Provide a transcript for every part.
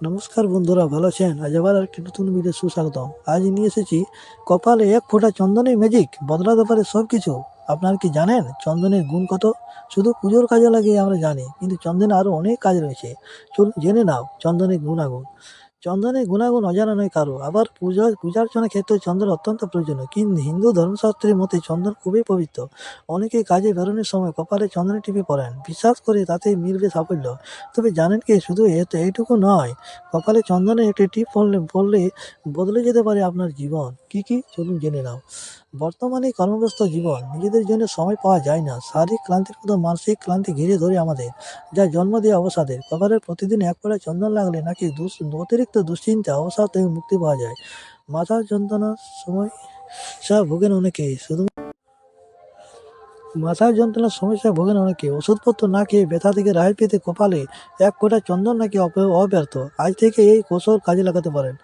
নমস্কার বন্ধুরা, ভালো আছেন? আজ আবার একটি নতুন ভিডিও সুস্বাগতম। আজ নিয়ে এসেছি কপালে এক ফোঁটা চন্দনের ম্যাজিক বদলাতে পারে সব কিছু। আপনারা কি জানেন চন্দনের গুণ কত? শুধু পুজোর কাজে লাগে আমরা জানি, কিন্তু চন্দনের আরও অনেক কাজ রয়েছে। চলুন জেনে নাও চন্দনের গুণাগুণ। চন্দনের গুণাগুণ অজানা নয় কারো। আবার পূজার্চনার ক্ষেত্রে চন্দন অত্যন্ত প্রয়োজনীয়। কিন্তু হিন্দু ধর্মশাস্ত্রের মতে চন্দন খুবই পবিত্র। অনেকে কাজে বেরোনোর সময় কপালে চন্দনের টিপে পড়েন, বিশ্বাস করে তাতে মিলবে সাফল্য। তবে জানেন কি, শুধু এইটুকু নয়, কপালে চন্দনের একটি টিপ পড়লে বদলে যেতে পারে আপনার জীবন। কি চলুন জেনে নাও। বর্তমানে কর্মব্যস্ত জীবন, নিজেদের জন্য সময় পাওয়া যায় না। শারীরিক ক্লান্তির মতো মানসিক ক্লান্তি ঘিরে ধরে আমাদের, যা জন্ম দেওয়া অবসাদের। কপালে প্রতিদিন এক ফোঁটা চন্দন লাগলে নাকি অতিরিক্ত দুশ্চিন্তা অবসাদ থেকে মুক্তি পাওয়া যায়। মাথার যন্ত্রণার সমস্যা ভোগেন অনেকেই শুধু মাথার যন্ত্রণার সমস্যায় ভোগেন অনেকে। ওষুধপত্র না খেয়ে ব্যথা থেকে রেহাই পেতে কপালে এক ফোঁটা চন্দন নাকি অব্যর্থ। আজ থেকে এই কৌশল কাজে লাগাতে পারেন।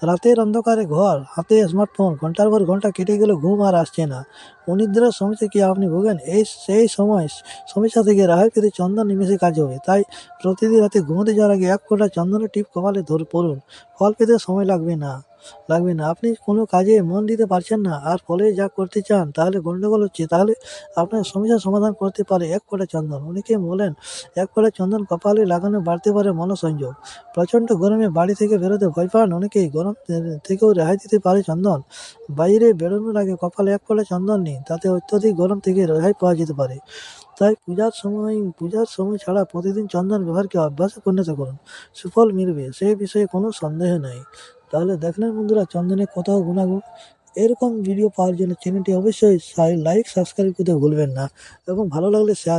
রাতের অন্ধকারে ঘর, হাতে স্মার্টফোন, ঘন্টার পর ঘন্টা কেটে গেলেও ঘুম আর আসছে না। অনিদ্রার সমস্যা কি আপনি ভোগেন? সেই সমস্যা থেকে রেহাই পেতে চন্দন নিমেষে কাজ হবে। তাই প্রতিদিন রাতে ঘুমোতে যাওয়ার আগে এক ফোঁটা চন্দনের টিপ কপালে পড়ুন। ফল পেতে সময় লাগবে না। আপনি কোনো কাজে মন দিতে পারছেন না আর ফলে যা করতে চান তাহলে গন্ডগোল হচ্ছে, তাহলে আপনার সমস্যার সমাধান করতে পারে এক ফোঁটা চন্দন। অনেকে বলেন এক ফোঁটা চন্দন কপালে লাগানো বাড়তে পারে মনোসংযোগ। প্রচণ্ড গরমে বাড়ি থেকে বেরোতে ভয় পান অনেকেই, গরম থেকেও রেহাই দিতে পারে চন্দন। বাইরে বেরোনোর আগে কপালে এক ফোঁটা চন্দন নিন, তাতে অত্যধিক গরম থেকে রেহাই পাওয়া যেতে পারে। তাই পূজার সময় ছাড়া প্রতিদিন চন্দন ব্যবহারকে অভ্যাসে পরিণত করুন। সুফল মিলবে, সে বিষয়ে কোনো সন্দেহ নেই। তাহলে দেখলেন বন্ধুরা চন্দনের কত গুণাগুণ। এরকম ভিডিও পাওয়ার জন্য চ্যানেলটি অবশ্যই লাইক সাবস্ক্রাইব করতে ভুলবেন না, এবং ভালো লাগলে শেয়ার